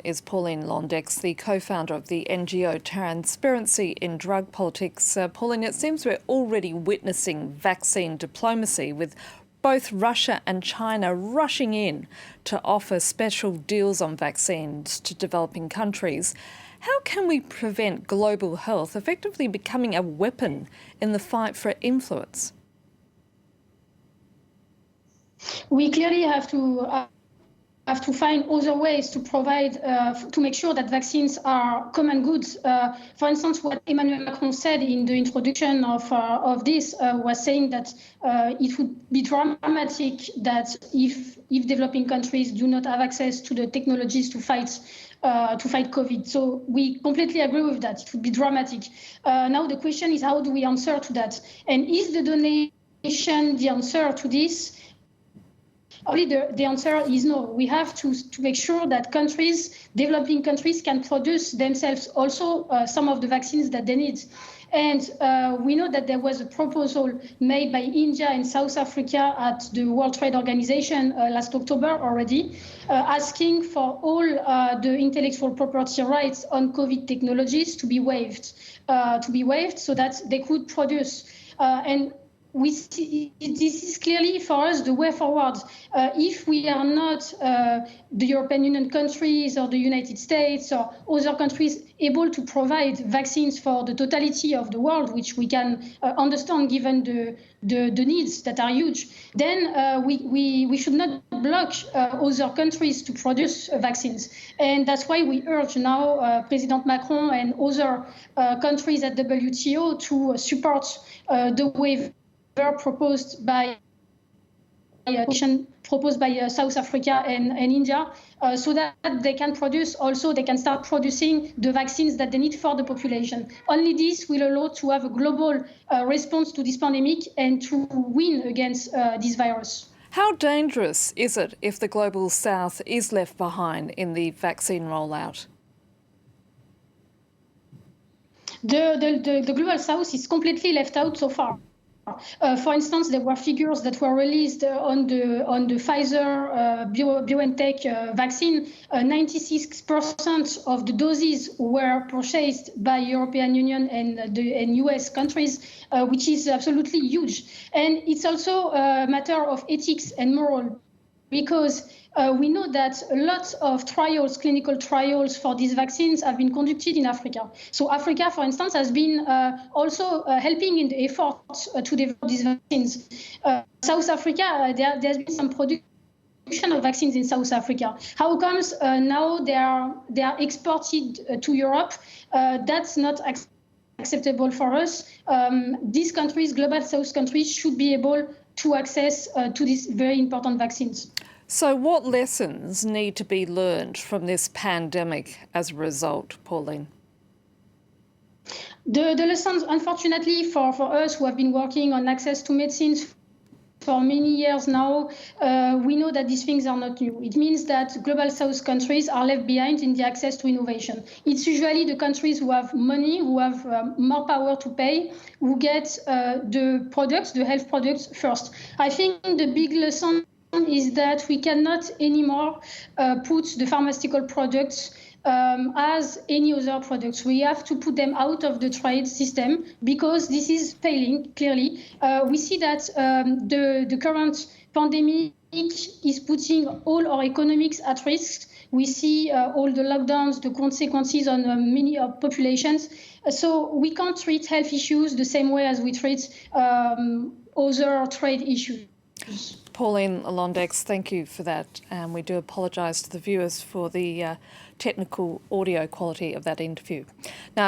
is Pauline Londex, the co-founder of the NGO Transparency in Drug Politics. Pauline, it seems we're already witnessing vaccine diplomacy, with both Russia and China rushing in to offer special deals on vaccines to developing countries. How can we prevent global health effectively becoming a weapon in the fight for influence? We clearly have to find other ways to provide, to make sure that vaccines are common goods. For instance, what Emmanuel Macron said in the introduction of this was saying that it would be dramatic that if developing countries do not have access to the technologies to fight COVID. So we completely agree with that. It would be dramatic. Now the question is, how do we answer to that? And is the donation the answer to this? Only the answer is no. We have to make sure that developing countries can produce themselves also some of the vaccines that they need. And we know that there was a proposal made by India and South Africa at the World Trade Organization last October already, asking for all the intellectual property rights on COVID technologies to be waived so that they could produce. And we see this is clearly for us the way forward. If we are not the European Union countries or the United States or other countries able to provide vaccines for the totality of the world, which we can understand given the needs that are huge, then we should not block other countries to produce vaccines. And that's why we urge now President Macron and other countries at WTO to support the waiver proposed by South Africa and India, so that they can start producing the vaccines that they need for the population. Only this will allow to have a global response to this pandemic and to win against this virus. How dangerous is it if the global south is left behind in the vaccine rollout? The global south is completely left out so far. For instance, there were figures that were released on the Pfizer BioNTech vaccine. 96% of the doses were purchased by European Union and US countries, which is absolutely huge. And it's also a matter of ethics and moral, because we know that a lot of clinical trials for these vaccines have been conducted in Africa. So Africa, for instance, has been also helping in the effort to develop these vaccines. South Africa, there's been some production of vaccines in South Africa. How comes now they are exported to Europe? That's not acceptable for us. These countries, global South countries, should be able to access to these very important vaccines. So what lessons need to be learned from this pandemic as a result, Pauline? The lessons, unfortunately, for us who have been working on access to medicines for many years now, we know that these things are not new. It means that global South countries are left behind in the access to innovation. It's usually the countries who have money, who have more power to pay, who get the health products first. I think the big lesson is that we cannot anymore put the pharmaceutical products as any other products. We have to put them out of the trade system because this is failing, clearly. We see that the current pandemic is putting all our economics at risk. We see all the lockdowns, the consequences on many populations. So we can't treat health issues the same way as we treat other trade issues. Pauline Londex, thank you for that. And we do apologise to the viewers for the technical audio quality of that interview. Now,